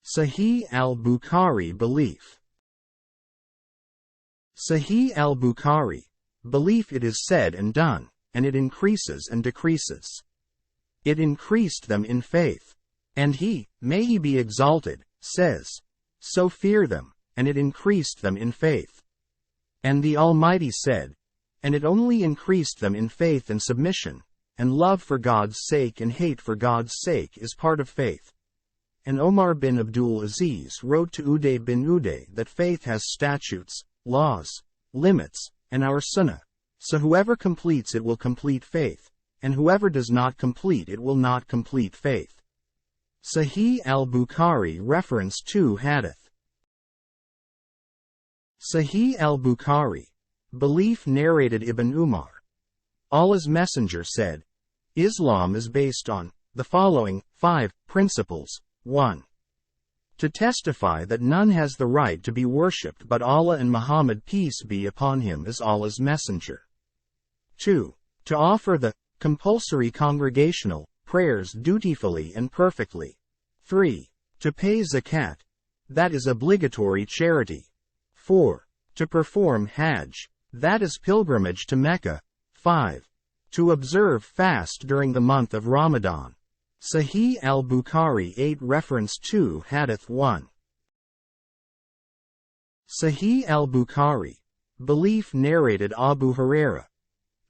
Sahih al-Bukhari belief. Sahih al-Bukhari, belief. It is said and done, and it increases and decreases. It increased them in faith. And he, may he be exalted, says, so fear them, and it increased them in faith. And the Almighty said, and it only increased them in faith and submission, and love for God's sake and hate for God's sake is part of faith. And Omar bin Abdul Aziz wrote to Uday bin Uday that faith has statutes, laws, limits, and our sunnah, so whoever completes it will complete faith, and whoever does not complete it will not complete faith. Sahih al-Bukhari reference to Hadith. Sahih al-Bukhari, belief. Narrated Ibn Umar. Allah's Messenger said, Islam is based on the following 5 principles. 1. To testify that none has the right to be worshipped but Allah, and Muhammad, peace be upon him, is Allah's messenger. 2. To offer the compulsory congregational prayers dutifully and perfectly. 3. To pay zakat, that is obligatory charity. 4. To perform hajj, that is pilgrimage to Mecca. 5. To observe fast during the month of Ramadan. Sahih al-Bukhari 8 reference to Hadith 1. Sahih al-Bukhari, belief. Narrated Abu Huraira.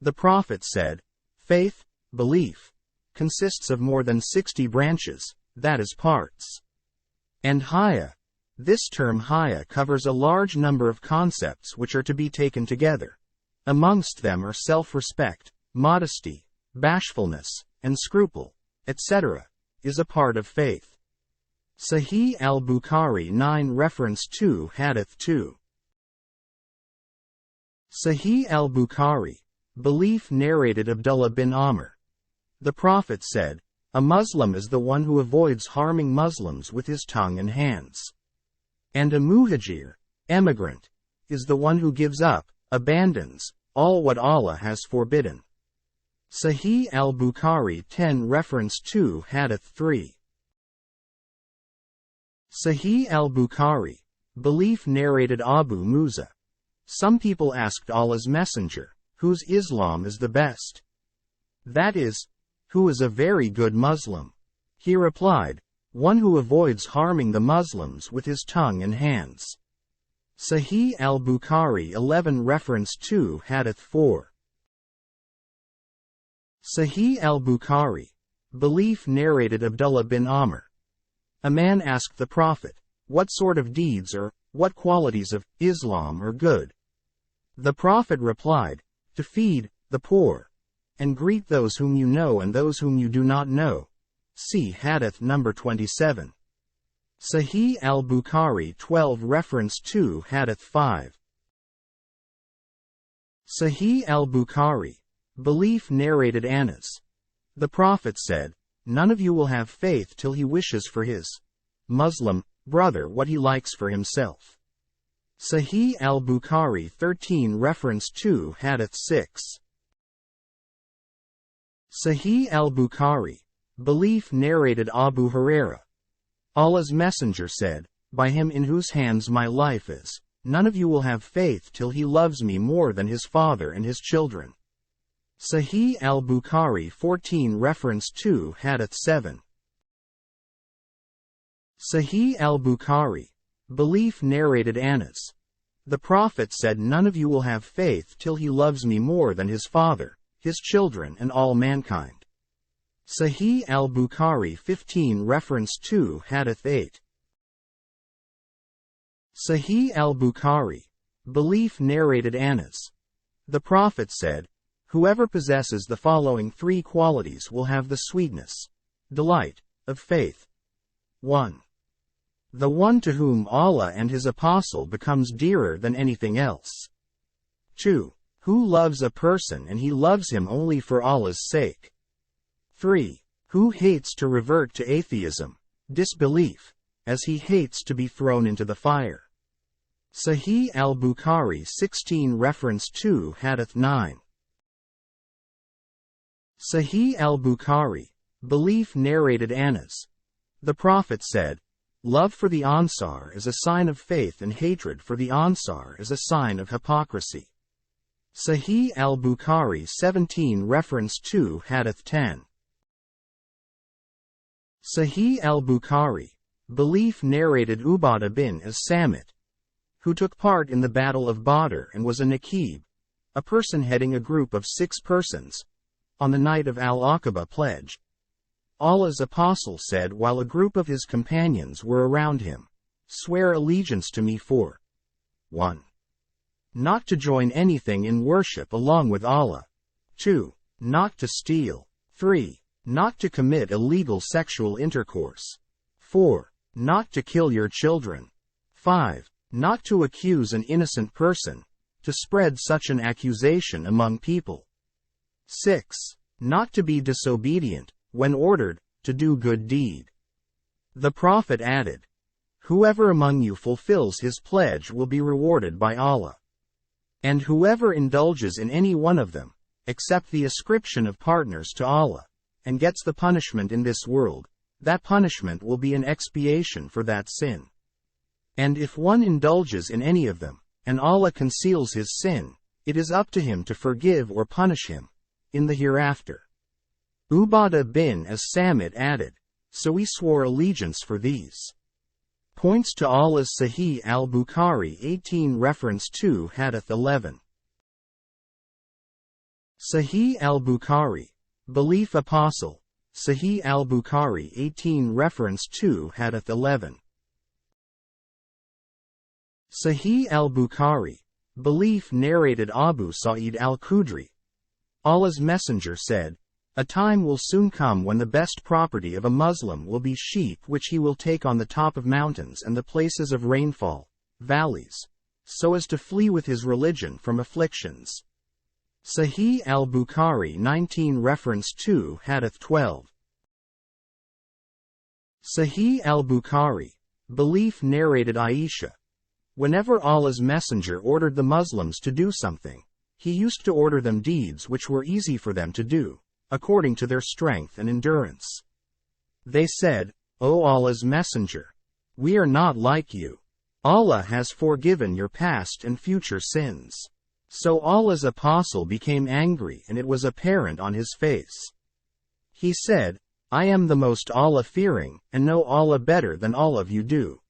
The Prophet said, faith, belief, consists of more than 60 branches, that is parts. And haya, this term haya covers a large number of concepts which are to be taken together. Amongst them are self-respect, modesty, bashfulness, and scruple, etc., is a part of faith. Sahih al-Bukhari 9 reference to Hadith 2. Sahih al-Bukhari, belief. Narrated Abdullah bin Amr. The Prophet said, a Muslim is the one who avoids harming Muslims with his tongue and hands. And a muhajir, emigrant, is the one who gives up, abandons, all what Allah has forbidden. Sahih al-Bukhari 10 reference to Hadith 3. Sahih al-Bukhari, belief. Narrated Abu Musa. Some people asked Allah's Messenger, whose Islam is the best? That is, who is a very good Muslim? He replied, one who avoids harming the Muslims with his tongue and hands. Sahih al-Bukhari 11 reference to Hadith 4. Sahih al-Bukhari, belief. Narrated Abdullah bin Amr. A man asked the Prophet, what sort of deeds or what qualities of Islam are good? The Prophet replied, to feed the poor, and greet those whom you know and those whom you do not know. See Hadith number 27. Sahih al-Bukhari 12 reference to Hadith 5. Sahih al-Bukhari, belief. Narrated Anas. The Prophet said, none of you will have faith till he wishes for his Muslim brother what he likes for himself. Sahih al-Bukhari 13 reference to Hadith 6. Sahih al-Bukhari, belief. Narrated Abu Huraira. Allah's Messenger said, by him in whose hands my life is, none of you will have faith till he loves me more than his father and his children. Sahih al-Bukhari 14 reference to Hadith 7. Sahih al-Bukhari, belief. Narrated Anas. The Prophet said, none of you will have faith till he loves me more than his father, his children, and all mankind. Sahih al-Bukhari 15 reference to Hadith 8. Sahih al-Bukhari, belief. Narrated Anas. The Prophet said, whoever possesses the following 3 qualities will have the sweetness, delight, of faith. 1. The one to whom Allah and his apostle becomes dearer than anything else. 2. Who loves a person and he loves him only for Allah's sake. 3. Who hates to revert to atheism, disbelief, as he hates to be thrown into the fire. Sahih al-Bukhari 16 reference to Hadith 9. Sahih al-Bukhari, belief. Narrated Anas. The Prophet said, Love for the Ansar is a sign of faith and hatred for the Ansar is a sign of hypocrisy. Sahih al-Bukhari 17 reference 2 Hadith 10. Sahih al-Bukhari. Belief narrated Ubadah bin as-Samit, who took part in the Battle of Badr and was a Naqib, a person heading a group of 6 persons, on the night of Al-Aqaba pledge. Allah's apostle said while a group of his companions were around him, "Swear allegiance to me for 1. Not to join anything in worship along with Allah. 2. Not to steal. 3. Not to commit illegal sexual intercourse. 4. Not to kill your children. 5. Not to accuse an innocent person, to spread such an accusation among people. 6. Not to be disobedient, when ordered, to do good deed." The Prophet added, "Whoever among you fulfills his pledge will be rewarded by Allah. And whoever indulges in any one of them, except the ascription of partners to Allah, and gets the punishment in this world, that punishment will be an expiation for that sin. And if one indulges in any of them, and Allah conceals his sin, it is up to him to forgive or punish him in the hereafter." Ubadah bin as-Samit added, "So we swore allegiance for these." Points to Allah's Sahih al-Bukhari 18 reference 2 Hadith 11. Sahih al-Bukhari. Belief Apostle. Sahih al-Bukhari 18 reference 2 Hadith 11. Sahih al-Bukhari. Belief narrated Abu Sa'id al-Khudri. Allah's Messenger said, "A time will soon come when the best property of a Muslim will be sheep which he will take on the top of mountains and the places of rainfall, valleys, so as to flee with his religion from afflictions." Sahih al-Bukhari 19 reference 2 Hadith 12. Sahih al-Bukhari. Belief narrated Aisha. Whenever Allah's Messenger ordered the Muslims to do something, he used to order them deeds which were easy for them to do, according to their strength and endurance. They said, "O Allah's Messenger, we are not like you. Allah has forgiven your past and future sins." So Allah's apostle became angry and it was apparent on his face. He said, "I am the most Allah-fearing, and know Allah better than all of you do."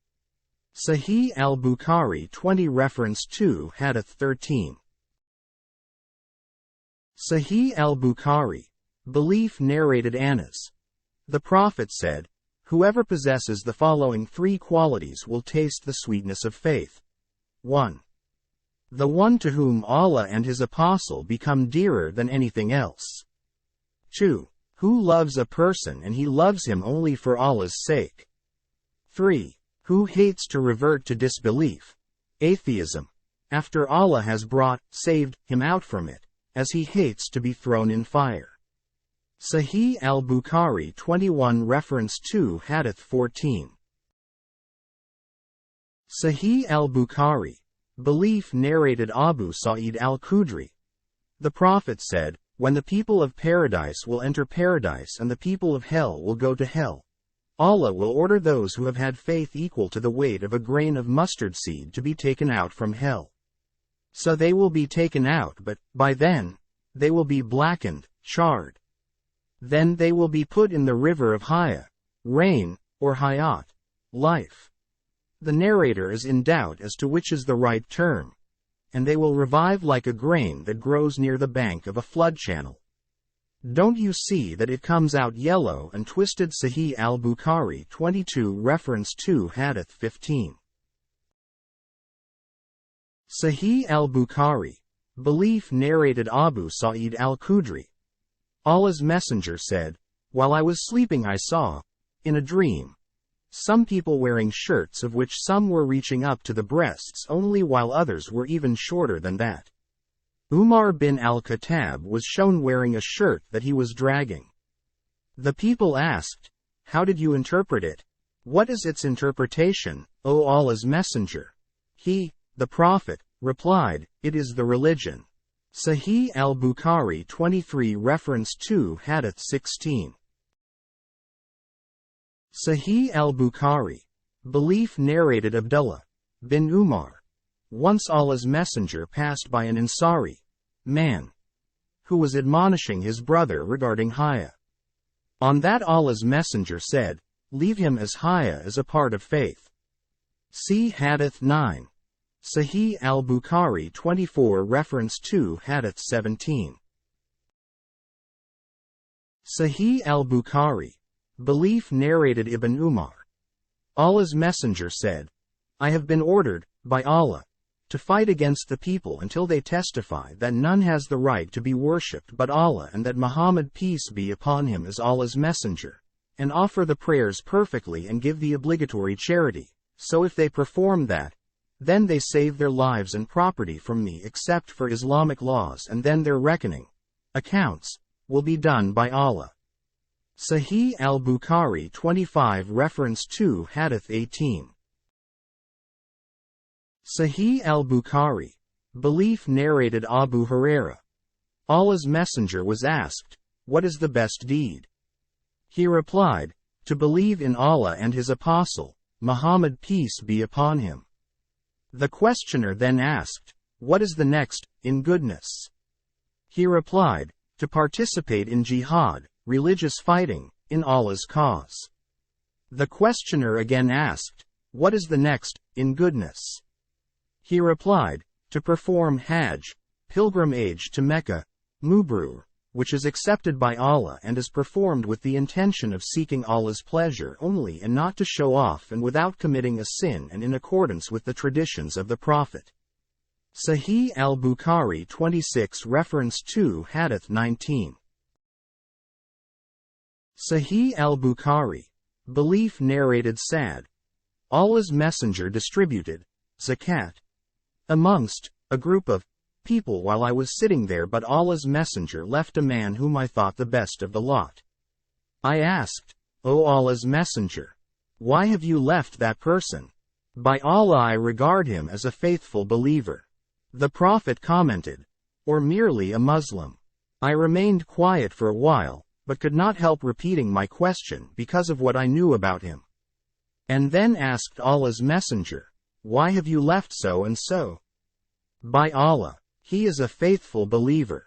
Sahih al-Bukhari 20 reference 2 Hadith 13. Sahih al-Bukhari. Belief narrated Anas. The Prophet said, "Whoever possesses the following 3 qualities will taste the sweetness of faith. 1. The one to whom Allah and His Apostle become dearer than anything else. 2. Who loves a person and he loves him only for Allah's sake. 3. Who hates to revert to disbelief, atheism, after Allah has saved him out from it, as he hates to be thrown in fire." Sahih al-Bukhari 21 reference 2 Hadith 14. Sahih al-Bukhari. Belief narrated Abu Sa'id al-Khudri. The Prophet said, "When the people of paradise will enter paradise and the people of hell will go to hell, Allah will order those who have had faith equal to the weight of a grain of mustard seed to be taken out from hell. So they will be taken out, but, by then, they will be blackened, charred. Then they will be put in the river of Haya, rain, or Hayat, life." The narrator is in doubt as to which is the right term. "And they will revive like a grain that grows near the bank of a flood channel. Don't you see that it comes out yellow and twisted?" Sahih al-Bukhari 22 reference 2 Hadith 15. Sahih al-Bukhari. Belief narrated Abu Sa'id al-Khudri. Allah's Messenger said, "While I was sleeping I saw, in a dream, some people wearing shirts of which some were reaching up to the breasts only while others were even shorter than that. Umar bin al-Khattab was shown wearing a shirt that he was dragging. The people asked, 'How did you interpret it? What is its interpretation, O Allah's Messenger?' He, the Prophet, replied, 'It is the religion.'" Sahih al-Bukhari 23 reference 2 Hadith 16. Sahih al-Bukhari. Belief narrated Abdullah bin Umar. Once Allah's messenger passed by an Ansari man who was admonishing his brother regarding haya. On that Allah's messenger said, "Leave him, as haya is a part of faith." See Hadith 9. Sahih al-Bukhari 24. Reference to Hadith 17. Sahih al-Bukhari. Belief narrated Ibn Umar. Allah's messenger said, "I have been ordered, by Allah, to fight against the people until they testify that none has the right to be worshipped but Allah and that Muhammad, peace be upon him, is Allah's messenger, and offer the prayers perfectly and give the obligatory charity. So if they perform that, then they save their lives and property from me except for Islamic laws, and then their reckoning, accounts, will be done by Allah." Sahih al-Bukhari 25. Reference to Hadith 18. Sahih al-Bukhari. Belief narrated Abu Huraira. Allah's messenger was asked, "What is the best deed?" He replied, "To believe in Allah and His Apostle, Muhammad, peace be upon him." The questioner then asked, "What is the next, in goodness?" He replied, "To participate in jihad, religious fighting, in Allah's cause." The questioner again asked, "What is the next, in goodness?" He replied, "To perform Hajj, pilgrimage to Mecca, Mubrur, which is accepted by Allah and is performed with the intention of seeking Allah's pleasure only and not to show off and without committing a sin and in accordance with the traditions of the Prophet." Sahih al-Bukhari 26. Reference to Hadith 19. Sahih al-Bukhari. Belief narrated Sa'd. Allah's messenger distributed zakat amongst a group of people while I was sitting there, but Allah's messenger left a man whom I thought the best of the lot. I asked, "O Allah's messenger, why have you left that person?" "By Allah, I regard him as a faithful believer." The Prophet commented, "Or merely a Muslim." I remained quiet for a while, but could not help repeating my question because of what I knew about him. And then asked Allah's messenger, "Why have you left so and so?" "By Allah, he is a faithful believer."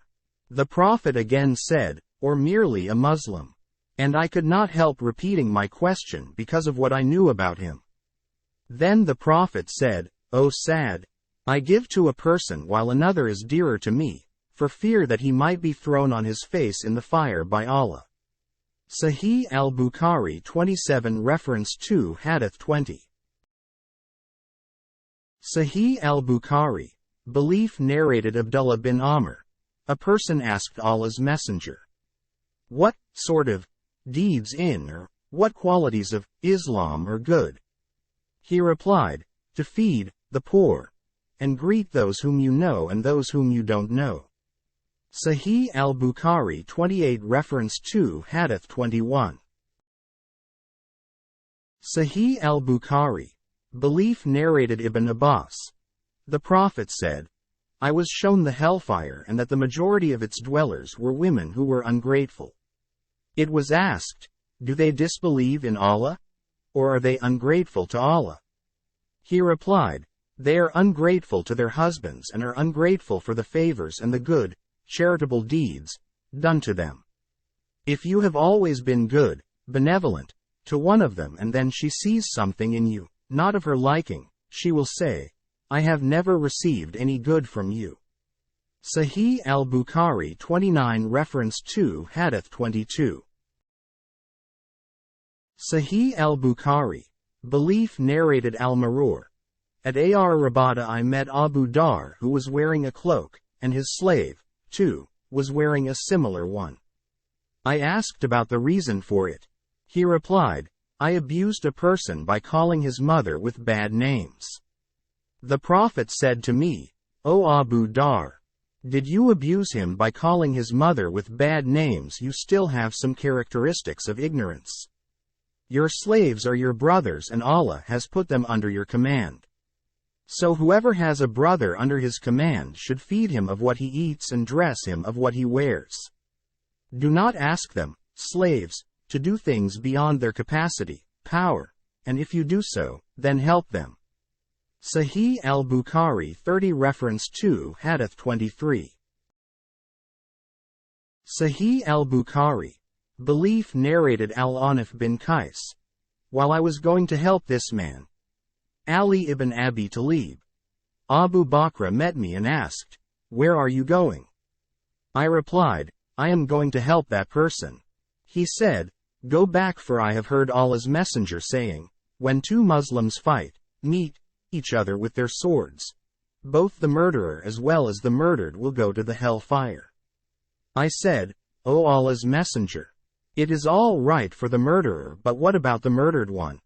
The Prophet again said, "Or merely a Muslim." And I could not help repeating my question because of what I knew about him. Then the Prophet said, "O Sa'd, I give to a person while another is dearer to me, for fear that he might be thrown on his face in the fire by Allah." Sahih al-Bukhari 27. Reference to Hadith 20. Sahih al-Bukhari. Belief narrated Abdullah bin Amr. A person asked Allah's messenger, "What sort of deeds in or what qualities of Islam are good?" He replied, "To feed the poor, and greet those whom you know and those whom you don't know." Sahih al-Bukhari 28. Reference to Hadith 21. Sahih al-Bukhari. Belief narrated Ibn Abbas. The Prophet said, "I was shown the hellfire and that the majority of its dwellers were women who were ungrateful." It was asked, "Do they disbelieve in Allah? Or are they ungrateful to Allah?" He replied, "They are ungrateful to their husbands and are ungrateful for the favors and the good, charitable deeds done to them. If you have always been good, benevolent, to one of them and then she sees something in you, not of her liking, she will say, 'I have never received any good from you.'" Sahih al-Bukhari 29. Reference to Hadith 22. Sahih al-Bukhari. Belief narrated al-Marur. At Ar Rabada I met Abu Dar, who was wearing a cloak, and his slave, too, was wearing a similar one. I asked about the reason for it. He replied, "I abused a person by calling his mother with bad names." The Prophet said to me, "O Abu Dar, did you abuse him by calling his mother with bad names? You still have some characteristics of ignorance. Your slaves are your brothers and Allah has put them under your command. So whoever has a brother under his command should feed him of what he eats and dress him of what he wears. Do not ask them, slaves, to do things beyond their capacity, power, and if you do so, then help them. Sahih al-Bukhari 30 Reference 2 Hadith 23. Sahih al-Bukhari. Belief narrated Al-Anif bin Qais. While I was going to help this man, Ali ibn Abi Talib, Abu Bakr met me and asked, "Where are you going?" I replied, "I am going to help that person." He said, "Go back, for I have heard Allah's Messenger saying, when two Muslims meet each other with their swords, both the murderer as well as the murdered will go to the hell fire." I said, "O Allah's Messenger, it is all right for the murderer, but what about the murdered one?"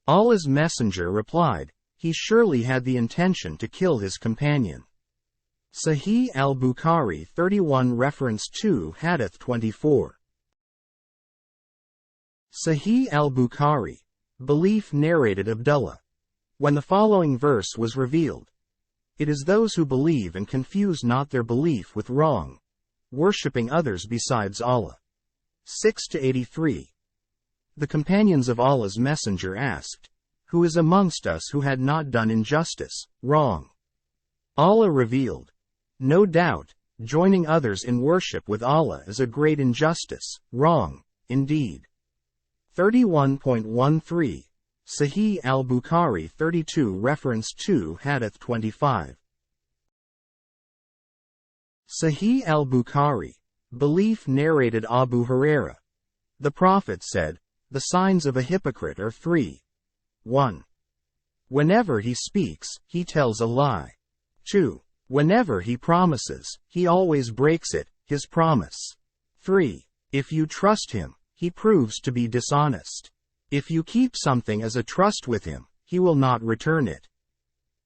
Allah's Messenger replied, "He surely had the intention to kill his companion." Sahih al-Bukhari 31 Reference 2 Hadith 24. Sahih al-Bukhari. Belief narrated Abdullah. When the following verse was revealed, "It is those who believe and confuse not their belief with wrong, worshipping others besides Allah." 6-83. The companions of Allah's Messenger asked, "Who is amongst us who had not done injustice, wrong?" Allah revealed, "No doubt, joining others in worship with Allah is a great injustice, wrong, indeed." 31.13. Sahih al-Bukhari 32 Reference 2 Hadith 25. Sahih al-Bukhari. Belief narrated Abu Huraira. The Prophet said, "The signs of a hypocrite are three. 1. Whenever he speaks, he tells a lie. 2. Whenever he promises, he always breaks it, his promise. 3. If you trust him, he proves to be dishonest. If you keep something as a trust with him, he will not return it."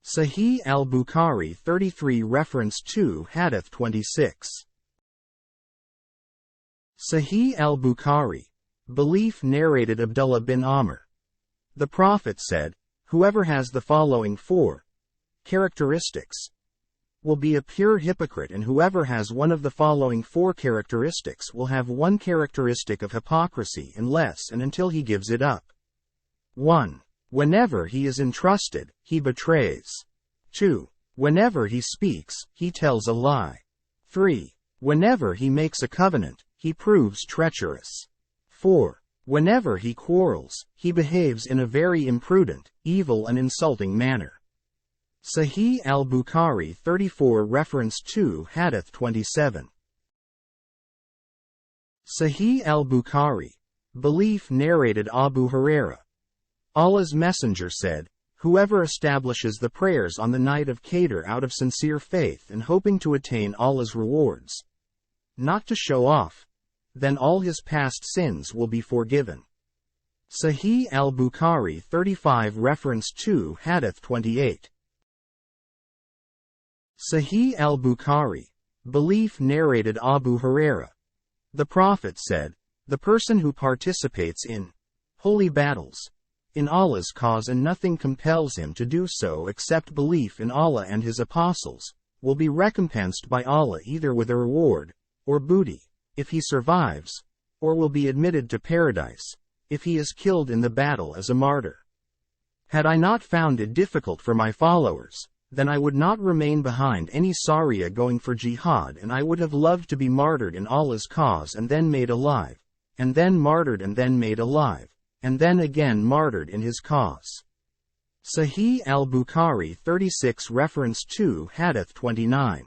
Sahih al-Bukhari 33 Reference 2 Hadith 26. Sahih al-Bukhari. Belief narrated Abdullah bin Amr. The Prophet said, "Whoever has the following 4 characteristics will be a pure hypocrite, and whoever has one of the following 4 characteristics will have one characteristic of hypocrisy unless and until he gives it up. 1. Whenever he is entrusted, he betrays. 2. Whenever he speaks, he tells a lie. 3. Whenever he makes a covenant, he proves treacherous. 4. Whenever he quarrels, he behaves in a very imprudent, evil and insulting manner." Sahih al-Bukhari 34 Reference 2 Hadith 27. Sahih al-Bukhari. Belief narrated Abu Huraira. Allah's Messenger said, "Whoever establishes the prayers on the night of Qadr out of sincere faith and hoping to attain Allah's rewards, not to show off, then all his past sins will be forgiven." Sahih al-Bukhari 35 Reference 2 Hadith 28. Sahih al-Bukhari. Belief narrated Abu Huraira. The Prophet said, "The person who participates in holy battles in Allah's cause and nothing compels him to do so except belief in Allah and His apostles, will be recompensed by Allah either with a reward or booty, if he survives, or will be admitted to paradise, if he is killed in the battle as a martyr. Had I not found it difficult for my followers, then I would not remain behind any Sariya going for jihad, and I would have loved to be martyred in Allah's cause and then made alive, and then martyred and then made alive, and then again martyred in His cause." Sahih al-Bukhari 36 Reference 2 Hadith 29.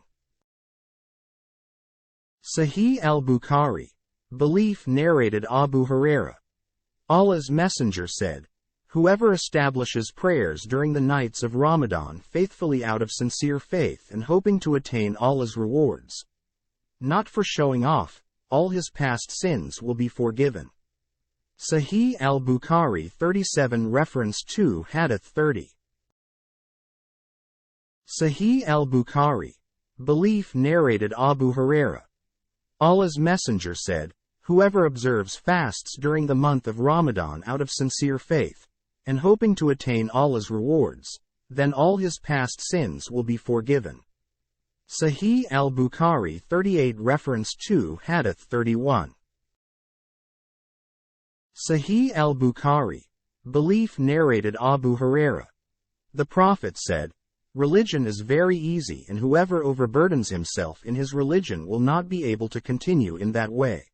Sahih al-Bukhari. Belief narrated Abu Huraira. Allah's Messenger said, "Whoever establishes prayers during the nights of Ramadan faithfully out of sincere faith and hoping to attain Allah's rewards, not for showing off, all his past sins will be forgiven." Sahih al-Bukhari 37 Reference 2 Hadith 30. Sahih al-Bukhari. Belief narrated Abu Huraira. Allah's Messenger said, "Whoever observes fasts during the month of Ramadan out of sincere faith, and hoping to attain Allah's rewards, then all his past sins will be forgiven." Sahih al-Bukhari 38 Reference 2 Hadith 31. Sahih al-Bukhari. Belief narrated Abu Huraira. The Prophet said, "Religion is very easy, and whoever overburdens himself in his religion will not be able to continue in that way.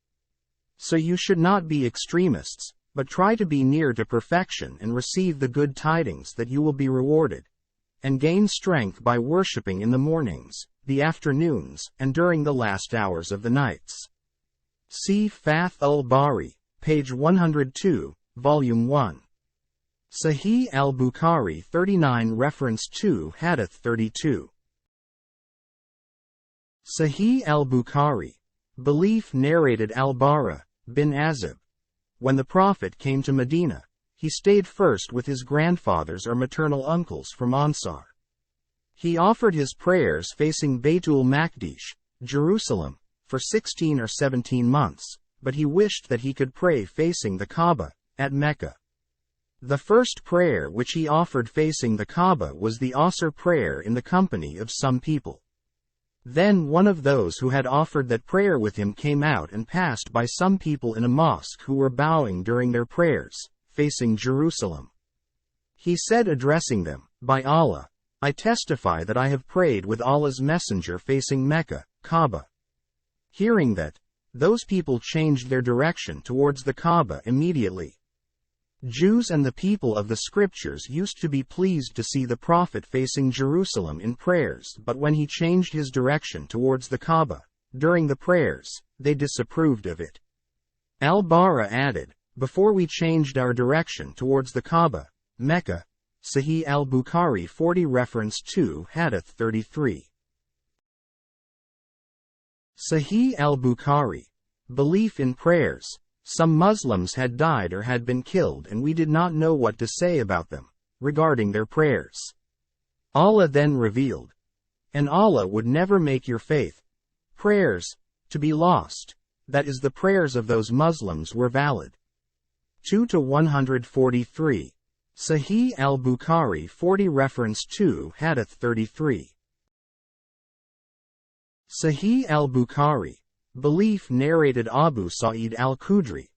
So you should not be extremists, but try to be near to perfection and receive the good tidings that you will be rewarded, and gain strength by worshipping in the mornings, the afternoons, and during the last hours of the nights." See Fath al-Bari, page 102, volume 1. Sahih al-Bukhari 39 reference to Hadith 32. Sahih al-Bukhari. Belief narrated al-Bara bin Azib. When the Prophet came to Medina, he stayed first with his grandfathers or maternal uncles from Ansar. He offered his prayers facing Baytul Maqdis, Jerusalem, for 16 or 17 months, but he wished that he could pray facing the Kaaba, at Mecca. The first prayer which he offered facing the Kaaba was the Asr prayer in the company of some people. Then one of those who had offered that prayer with him came out and passed by some people in a mosque who were bowing during their prayers, facing Jerusalem. He said, addressing them, "By Allah, I testify that I have prayed with Allah's messenger facing Mecca, Kaaba." Hearing that, those people changed their direction towards the Kaaba immediately. Jews and the people of the scriptures used to be pleased to see the Prophet facing Jerusalem in prayers, but when he changed his direction towards the Kaaba, during the prayers, they disapproved of it. Al-Bara added, "Before we changed our direction towards the Kaaba, Mecca." Sahih al-Bukhari 40 reference to Hadith 33. Sahih al-Bukhari. Belief in prayers. Some Muslims had died or had been killed, and we did not know what to say about them, regarding their prayers. Allah then revealed, "And Allah would never make your faith, prayers, to be lost," that is, the prayers of those Muslims were valid. 2-143. Sahih al-Bukhari 40 reference to Hadith 33. Sahih al-Bukhari. Belief narrated Abu Sa'id al-Khudri.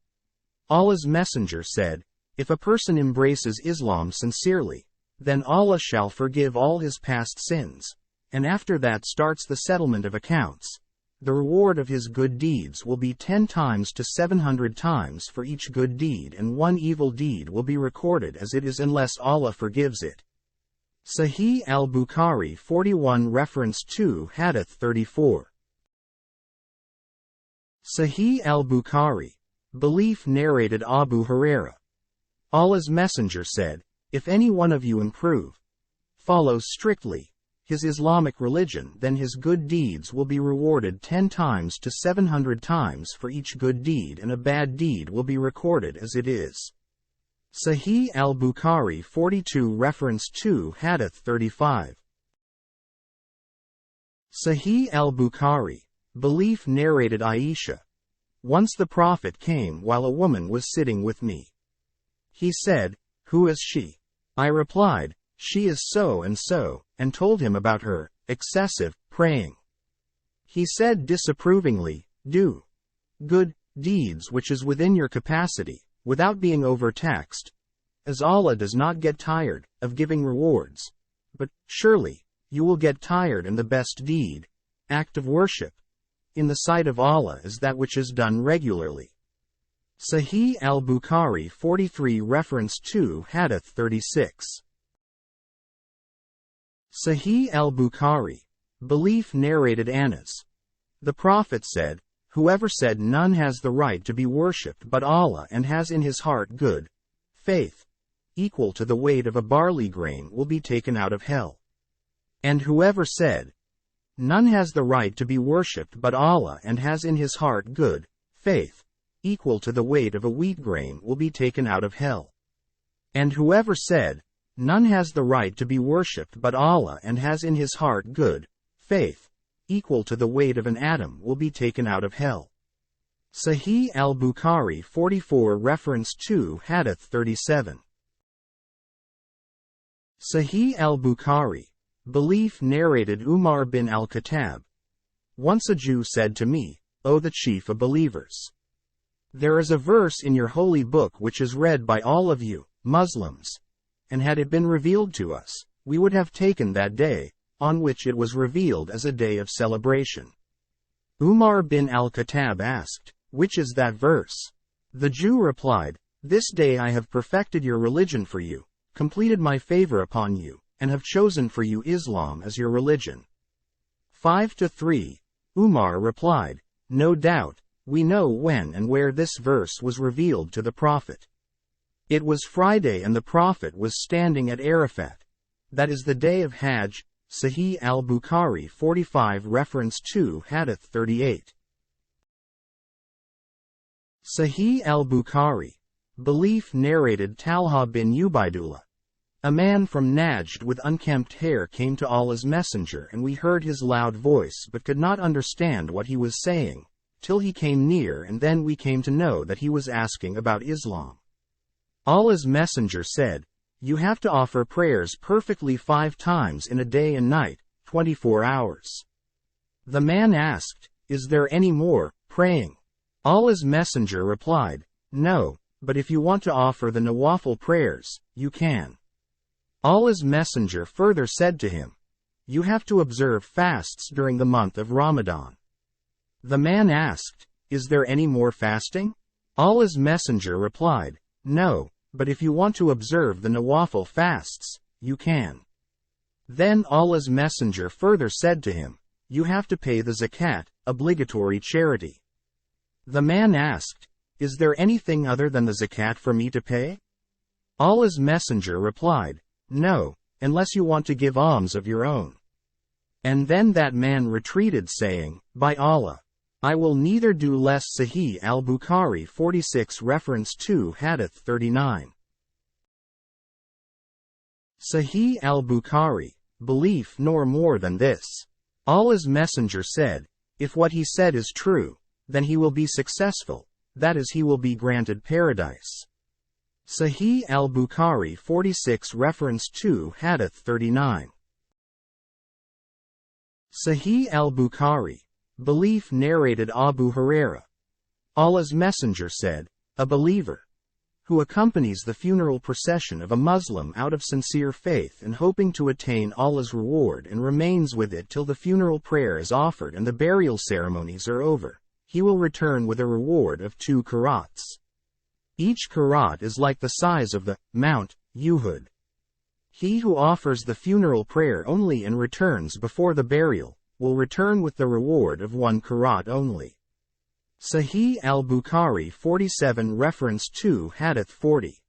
Allah's messenger said, "If a person embraces Islam sincerely, then Allah shall forgive all his past sins, and after that starts the settlement of accounts. The reward of his good deeds will be 10 times to 700 times for each good deed, and one evil deed will be recorded as it is unless Allah forgives it." Sahih al-Bukhari 41 reference to Hadith 34. Sahih al-Bukhari. Belief narrated Abu Huraira. Allah's messenger said, "If any one of you follows strictly his Islamic religion, then his good deeds will be rewarded 10 times to 700 times for each good deed, and a bad deed will be recorded as it is." Sahih al-Bukhari 42 reference to Hadith 35. Sahih al-Bukhari. Belief narrated Aisha. Once the Prophet came while a woman was sitting with me. He said, "Who is she?" I replied, "She is so and so," and told him about her excessive praying. He said disapprovingly, "Do good deeds which is within your capacity, without being overtaxed, as Allah does not get tired of giving rewards. But surely you will get tired, and the best deed, act of worship, in the sight of Allah is that which is done regularly." Sahih al-Bukhari 43 reference to Hadith 36. Sahih al-Bukhari. Belief narrated Anas. The Prophet said, "Whoever said none has the right to be worshipped but Allah and has in his heart good faith, equal to the weight of a barley grain, will be taken out of hell. And whoever said, none has the right to be worshipped but Allah and has in his heart good faith, equal to the weight of a wheat grain, will be taken out of hell. And whoever said, none has the right to be worshipped but Allah and has in his heart good faith, equal to the weight of an atom, will be taken out of hell." Sahih al-Bukhari 44 reference to Hadith 37. Sahih al-Bukhari. Belief narrated Umar bin al-Khattab. Once a Jew said to me, "O the chief of believers, there is a verse in your holy book which is read by all of you, Muslims. And had it been revealed to us, we would have taken that day, on which it was revealed, as a day of celebration. Umar bin al-Khattab asked, "Which is that verse?" The Jew replied, "This day I have perfected your religion for you, completed my favor upon you, and have chosen for you Islam as your religion." 5-3. Umar replied, "No doubt, we know when and where this verse was revealed to the Prophet. It was Friday and the Prophet was standing at Arafat. That is the day of Hajj." Sahih al-Bukhari 45 reference to Hadith 38. Sahih al-Bukhari. Belief narrated Talha bin Ubaidullah. A man from Najd with unkempt hair came to Allah's Messenger, and we heard his loud voice but could not understand what he was saying, till he came near, and then we came to know that he was asking about Islam. Allah's Messenger said, "You have to offer prayers perfectly 5 times in a day and night, 24 hours. The man asked, "Is there any more praying?" Allah's Messenger replied, "No, but if you want to offer the Nawafil prayers, you can." Allah's Messenger further said to him, "You have to observe fasts during the month of Ramadan." The man asked, "Is there any more fasting?" Allah's Messenger replied, "No, but if you want to observe the Nawafil fasts, you can." Then Allah's Messenger further said to him, "You have to pay the zakat, obligatory charity." The man asked, "Is there anything other than the zakat for me to pay?" Allah's Messenger replied, "No, unless you want to give alms of your own." And then that man retreated, saying, "By Allah, I will neither do less." Sahih al-Bukhari 46 reference to Hadith 39. Sahih al-Bukhari. Belief nor more than this. Allah's Messenger said, "If what he said is true, then he will be successful, that is, he will be granted paradise." Sahih al-Bukhari 46 reference to Hadith 39. Sahih al-Bukhari. Belief narrated Abu Hurairah. Allah's Messenger said, "A believer who accompanies the funeral procession of a Muslim out of sincere faith and hoping to attain Allah's reward and remains with it till the funeral prayer is offered and the burial ceremonies are over, he will return with a reward of 2 karats. Each karat is like the size of the Mount Uhud. He who offers the funeral prayer only and returns before the burial will return with the reward of 1 karat only." Sahih al-Bukhari 47 reference to Hadith 40.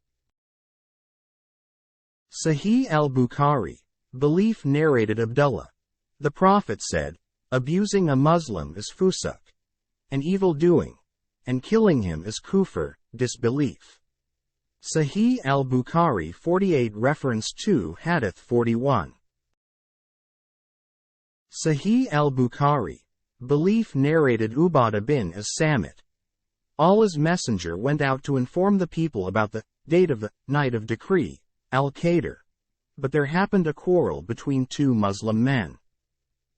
Sahih al-Bukhari. Belief narrated Abdullah. The Prophet said, "Abusing a Muslim is fusuk, an evil doing, and killing him is kufr, disbelief." Sahih al-Bukhari 48 reference to Hadith 41. Sahih al-Bukhari. Belief narrated Ubadah bin as-Samit. Allah's Messenger went out to inform the people about the date of the night of decree, al-Qadr. But there happened a quarrel between 2 Muslim men.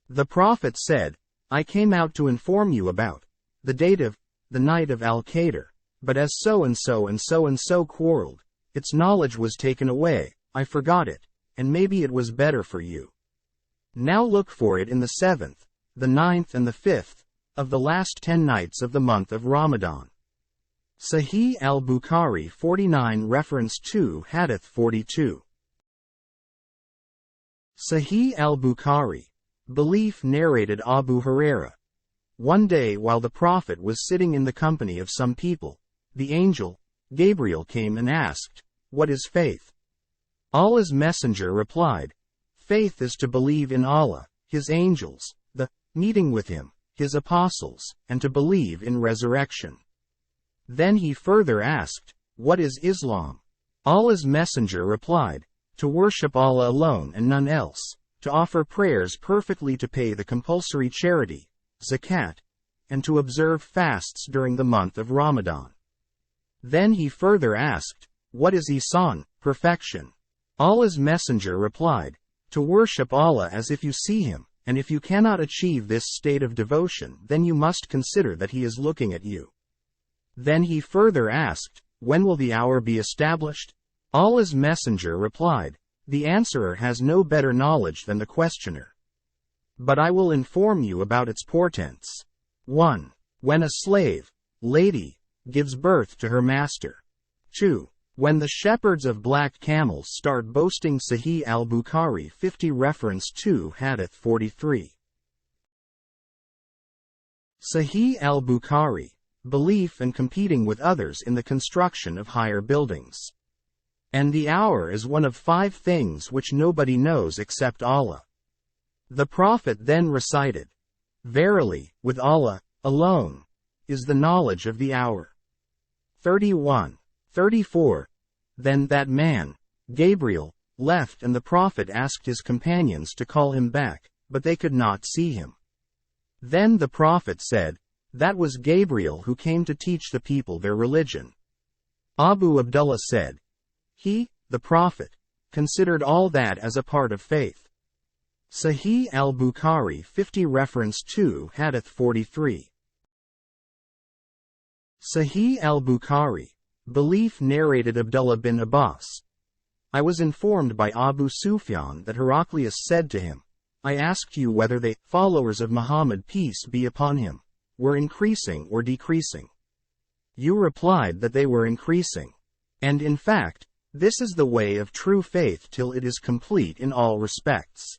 The Prophet said, "I came out to inform you about the date of the night of al-Qadr, but as so-and-so and so-and-so quarreled, its knowledge was taken away, I forgot it, and maybe it was better for you. Now look for it in the 7th, the 9th and the 5th, of the last 10 nights of the month of Ramadan." Sahih al-Bukhari 49 reference to Hadith 42. Sahih al-Bukhari. Belief narrated Abu Hurairah. One day while the Prophet was sitting in the company of some people, the angel, Gabriel, came and asked, "What is faith?" Allah's Messenger replied, "Faith is to believe in Allah, His angels, the meeting with Him, His apostles, and to believe in resurrection." Then he further asked, "What is Islam?" Allah's Messenger replied, "To worship Allah alone and none else, to offer prayers perfectly, to pay the compulsory charity, zakat, and to observe fasts during the month of Ramadan." Then he further asked, "What is ihsan, perfection?" Allah's Messenger replied, "To worship Allah as if you see Him, and if you cannot achieve this state of devotion, then you must consider that He is looking at you." Then he further asked, "When will the hour be established?" Allah's messenger replied, "The answerer has no better knowledge than the questioner. But I will inform you about its portents. 1. When a slave, lady, gives birth to her master. 2. When the shepherds of black camels start boasting. Sahih al-Bukhari 50 reference to Hadith 43. Sahih al-Bukhari, belief and competing with others in the construction of higher buildings. And the hour is one of 5 things which nobody knows except Allah. The Prophet then recited, "Verily, with Allah, alone, is the knowledge of the hour." 31. 34. Then that man, Gabriel, left and the Prophet asked his companions to call him back, but they could not see him. Then the Prophet said, "That was Gabriel who came to teach the people their religion." Abu Abdullah said, "He, the Prophet, considered all that as a part of faith." Sahih al-Bukhari 50 reference to Hadith 43. Sahih al-Bukhari, belief narrated Abdullah bin Abbas. I was informed by Abu Sufyan that Heraclius said to him, "I asked you whether the followers of Muhammad, peace be upon him, were increasing or decreasing. You replied that they were increasing. And in fact, this is the way of true faith till it is complete in all respects.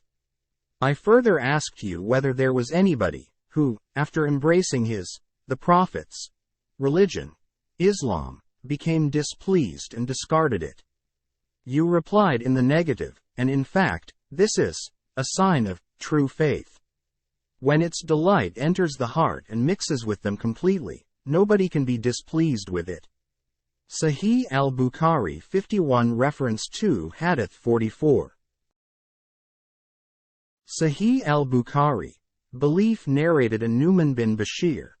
I further asked you whether there was anybody who, after embracing the Prophet's, religion, Islam, became displeased and discarded it. You replied in the negative, and in fact, this is a sign of true faith. When its delight enters the heart and mixes with them completely, nobody can be displeased with it." Sahih al-Bukhari 51 reference to Hadith 44. Sahih al-Bukhari, belief narrated Nu'man bin Bashir.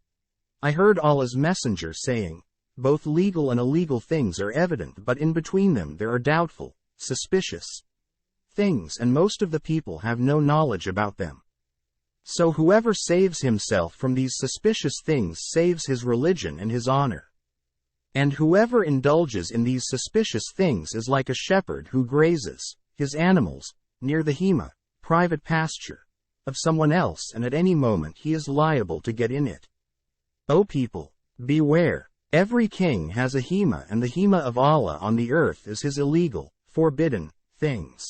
I heard Allah's messenger saying, "Both legal and illegal things are evident, but in between them there are doubtful, suspicious things, and most of the people have no knowledge about them. So whoever saves himself from these suspicious things saves his religion and his honor. And whoever indulges in these suspicious things is like a shepherd who grazes his animals near the hema, private pasture, of someone else, and at any moment he is liable to get in it. O people, beware. Every king has a hema, and the hema of Allah on the earth is his illegal, forbidden things.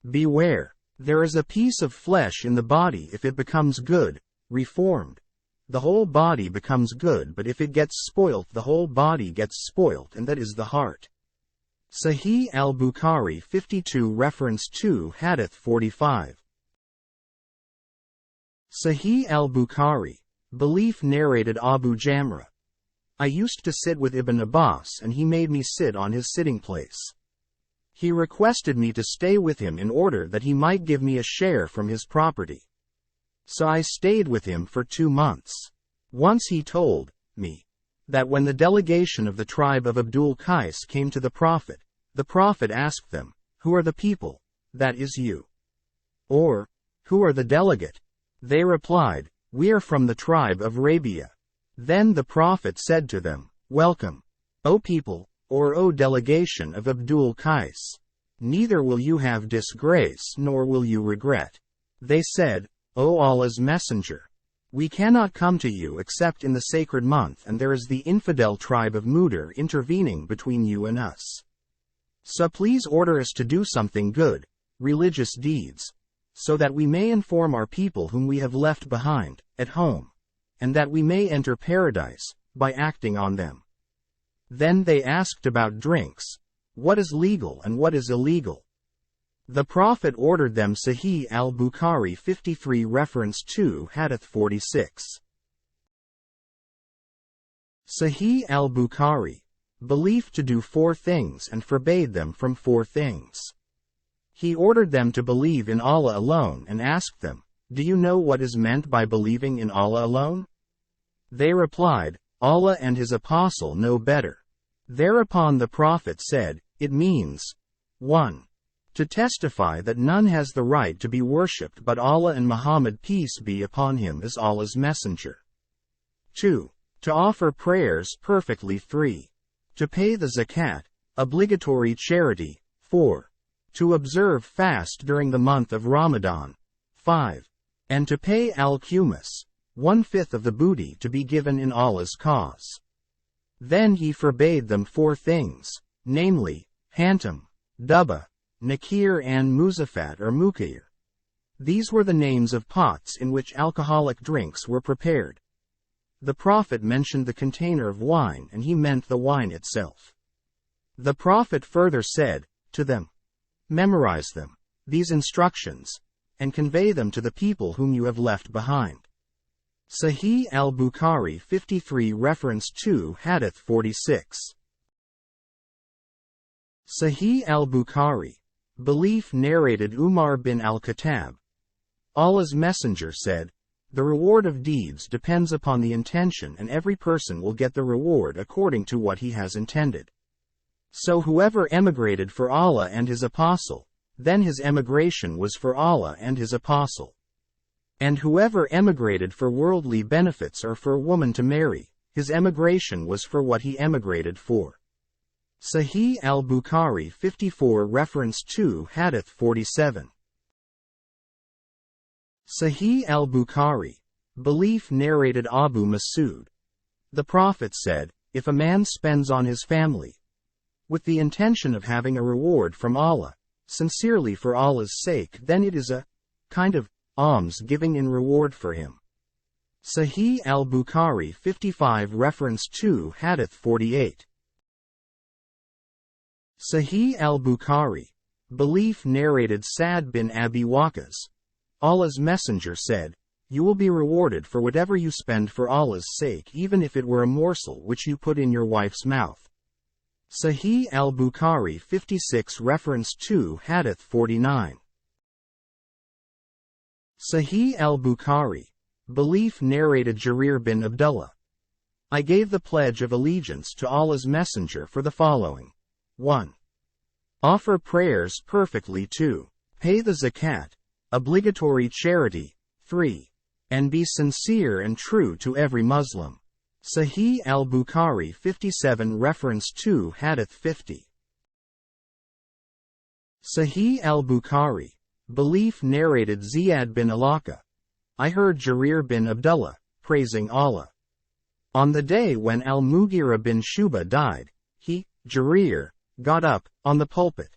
Beware. There is a piece of flesh in the body. If it becomes good, reformed, the whole body becomes good, but if it gets spoilt, the whole body gets spoilt, and that is the heart." Sahih al-Bukhari 52 reference to Hadith 45. Sahih al-Bukhari, belief narrated Abu Jamra. I used to sit with Ibn Abbas and he made me sit on his sitting place. He requested me to stay with him in order that he might give me a share from his property. So I stayed with him for 2 months. Once he told me that when the delegation of the tribe of Abdul Qais came to the Prophet asked them, "Who are the people, that is you? Or, who are the delegate?" They replied, "We are from the tribe of Arabia." Then the Prophet said to them, "Welcome, O people, or O delegation of Abdul Qais. Neither will you have disgrace nor will you regret." They said, "O Allah's messenger, we cannot come to you except in the sacred month, and there is the infidel tribe of Mudar intervening between you and us. So please order us to do something good, religious deeds, so that we may inform our people whom we have left behind, at home, and that we may enter paradise, by acting on them." Then they asked about drinks, what is legal and what is illegal. The Prophet ordered them. Sahih al-Bukhari 53 reference to Hadith 46. Sahih al-Bukhari, belief to do 4 things and forbade them from 4 things. He ordered them to believe in Allah alone and asked them, "Do you know what is meant by believing in Allah alone?" They replied, "Allah and His Apostle know better." Thereupon the Prophet said, "It means 1. To testify that none has the right to be worshipped but Allah, and Muhammad, peace be upon him, is Allah's messenger. 2. To offer prayers perfectly. 3. To pay the zakat, Obligatory charity. 4. To observe fast during the month of Ramadan. 5. And to pay al-Qumus, 1/5 of the booty to be given in Allah's cause. Then he forbade them 4 things, namely, Hantam, Dubba, Nakir and Muzafat or Mukair. These were the names of pots in which alcoholic drinks were prepared. The Prophet mentioned the container of wine and he meant the wine itself. The Prophet further said, to them, memorize them, these instructions, and convey them to the people whom you have left behind. Sahih al-Bukhari 53 Reference 2 Hadith 46. Sahih al-Bukhari. Belief narrated Umar bin al-Khattab. Allah's Messenger said, the reward of deeds depends upon the intention and every person will get the reward according to what he has intended. So whoever emigrated for Allah and His Apostle, then his emigration was for Allah and His Apostle. And whoever emigrated for worldly benefits or for a woman to marry, his emigration was for what he emigrated for. Sahih al-Bukhari 54 Reference 2 Hadith 47. Sahih al-Bukhari. Belief narrated Abu Mas'ud. The Prophet said, if a man spends on his family, with the intention of having a reward from Allah, sincerely for Allah's sake, then it is a kind of alms giving in reward for him. Sahih al-Bukhari 55 Reference 2 Hadith 48. Sahih al-Bukhari. Belief narrated Sa'd bin Abi Waqqas. Allah's Messenger said, you will be rewarded for whatever you spend for Allah's sake, even if it were a morsel which you put in your wife's mouth. Sahih al-Bukhari 56 Reference 2 Hadith 49. Sahih al-Bukhari. Belief narrated Jarir bin Abdullah. I gave the pledge of allegiance to Allah's Messenger for the following. 1. Offer prayers perfectly. 2. Pay the zakat, obligatory charity. 3. And be sincere and true to every Muslim. Sahih al-Bukhari 57 Reference 2 Hadith 50. Sahih al-Bukhari. Belief narrated Ziyad bin Alaka. I heard Jarir bin Abdullah, praising Allah. On the day when al-Mughira bin Shuba died, he, Jarir, got up, on the pulpit,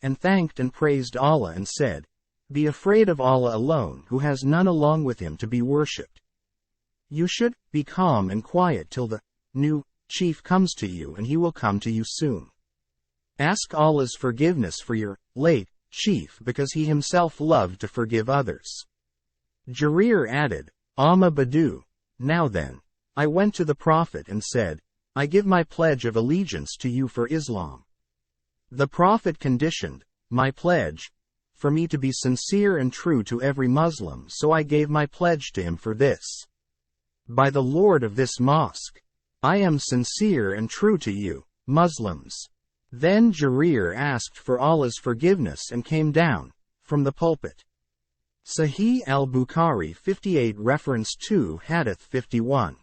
and thanked and praised Allah and said, be afraid of Allah alone who has none along with him to be worshipped. You should be calm and quiet till the new chief comes to you, and he will come to you soon. Ask Allah's forgiveness for your late chief because he himself loved to forgive others. Jarir added, Amma Badu. Now then, I went to the Prophet and said, I give my pledge of allegiance to you for Islam. The Prophet conditioned my pledge for me to be sincere and true to every Muslim, so I gave my pledge to him for this. By the Lord of this mosque, I am sincere and true to you, Muslims. Then Jarir asked for Allah's forgiveness and came down from the pulpit. Sahih al-Bukhari 58 Reference 2 Hadith 51.